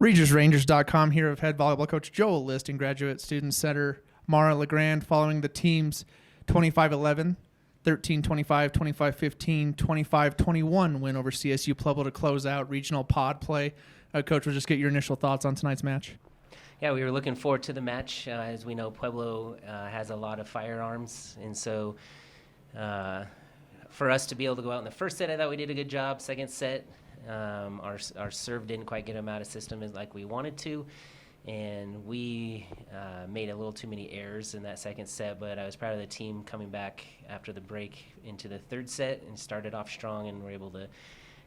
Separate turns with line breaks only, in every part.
RegisRangers.com here with head volleyball coach Joel List and graduate student setter Mara LeGrand following the team's 25-11, 13-25, 25-15, 25-21 win over CSU Pueblo to close out regional pod play. Coach, we'll just get your initial thoughts on tonight's match.
Yeah, we were looking forward to the match. As we know, Pueblo has a lot of firearms, and so for us to be able to go out in the first set, I thought we did a good job. Second set, our serve didn't quite get them out of system like we wanted to, and we made a little too many errors in that second set, but I was proud of the team coming back after the break into the third set and started off strong and were able to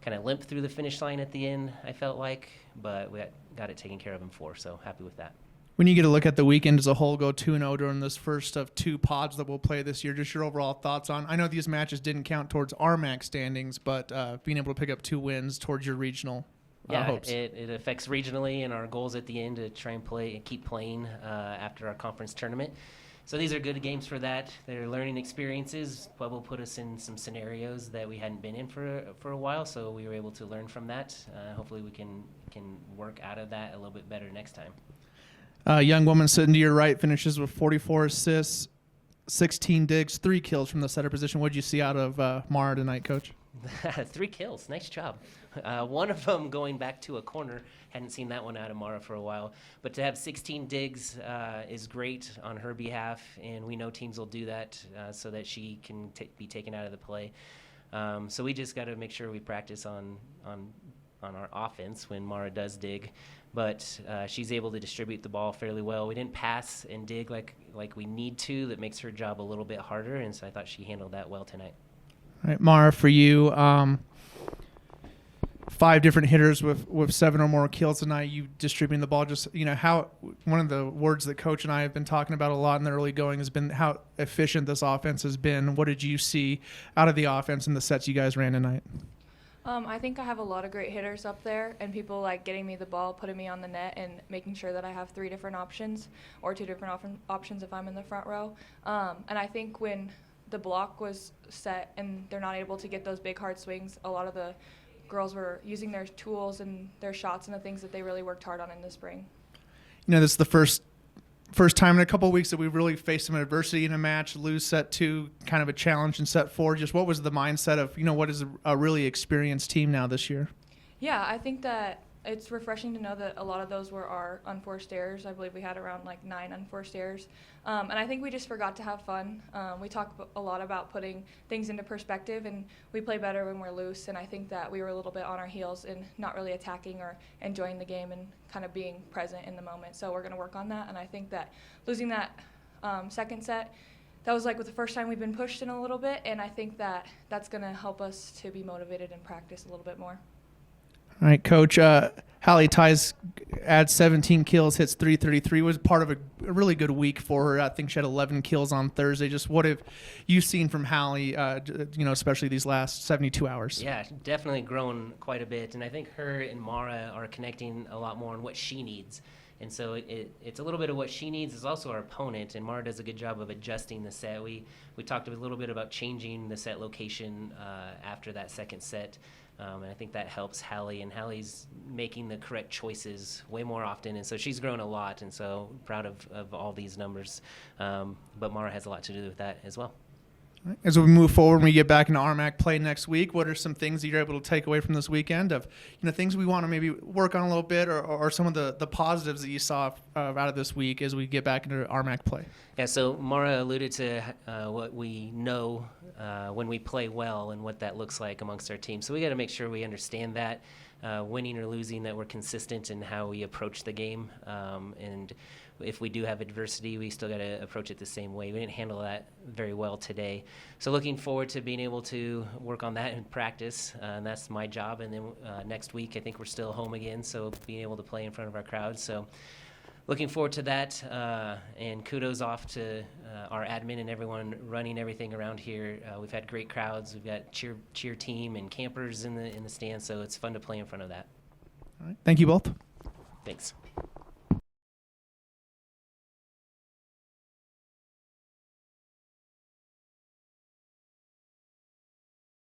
kind of limp through the finish line at the end, I felt like, but we got it taken care of in four, so happy with that.
When you get a look at the weekend as a whole, go 2-0 during this first of two pods that we'll play this year, just your overall thoughts on, I know these matches didn't count towards RMAC standings, but being able to pick up two wins towards your regional hopes.
It affects regionally and our goals at the end to try and play and keep playing after our conference tournament. So these are good games for that. They're learning experiences. Pueblo put us in some scenarios that we hadn't been in for a while, so we were able to learn from that. Hopefully we can work out of that a little bit better next time.
Young woman sitting to your right finishes with 44 assists, 16 digs, 3 kills from the setter position. What did you see out of Mara tonight, Coach?
3 kills. Nice job. One of them going back to a corner. Hadn't seen that one out of Mara for a while. But to have 16 digs is great on her behalf, and we know teams will do that so that she can be taken out of the play. So we just got to make sure we practice on our offense when Mara does dig. But she's able to distribute the ball fairly well. We didn't pass and dig like we need to. That makes her job a little bit harder, and so I thought she handled that well tonight.
All right, Mara, for you, 5 different hitters with 7 or more kills tonight. You distributing the ball. Just how one of the words that Coach and I have been talking about a lot in the early going has been how efficient this offense has been. What did you see out of the offense in the sets you guys ran tonight?
I think I have a lot of great hitters up there, and people like getting me the ball, putting me on the net, and making sure that I have 3 different options or 2 different options if I'm in the front row. And I think when the block was set and they're not able to get those big hard swings, a lot of the girls were using their tools and their shots and the things that they really worked hard on in the spring.
This is the first time in a couple of weeks that we've really faced some adversity in a match, lose set 2, kind of a challenge in set 4. Just what was the mindset of, what is a really experienced team now this year? Yeah,
I think that it's refreshing to know that a lot of those were our unforced errors. I believe we had around 9 unforced errors. And I think we just forgot to have fun. We talk a lot about putting things into perspective, and we play better when we're loose. And I think that we were a little bit on our heels and not really attacking or enjoying the game and kind of being present in the moment. So we're going to work on that. And I think that losing that second set, that was the first time we've been pushed in a little bit. And I think that that's going to help us to be motivated and practice a little bit more.
All right, Coach. Hallie Ties adds 17 kills, hits 333. Was part of a really good week for her. I think she had 11 kills on Thursday. Just what have you seen from Hallie, especially these last 72 hours?
Yeah, definitely grown quite a bit. And I think her and Mara are connecting a lot more on what she needs. And so it's a little bit of what she needs is also our opponent, and Mara does a good job of adjusting the set. We talked a little bit about changing the set location after that second set. And I think that helps Hallie, and Hallie's making the correct choices way more often, and so she's grown a lot, and so proud of all these numbers. But Mara has a lot to do with that as well.
As we move forward, when we get back into RMAC play next week, what are some things that you're able to take away from this weekend of things we want to maybe work on a little bit, or some of the positives that you saw out of this week as we get back into RMAC play?
Yeah, so Mara alluded to what we know when we play well and what that looks like amongst our team. So we got to make sure we understand that, winning or losing, that we're consistent in how we approach the game. And if we do have adversity, we still got to approach it the same way. We didn't handle that very well today. So looking forward to being able to work on that in practice, and that's my job. And then next week, I think we're still home again, so being able to play in front of our crowd. So looking forward to that, and kudos off to our admin and everyone running everything around here. We've had great crowds. We've got cheer team and campers in the stands, so it's fun to play in front of that.
All right. Thank you both.
Thanks.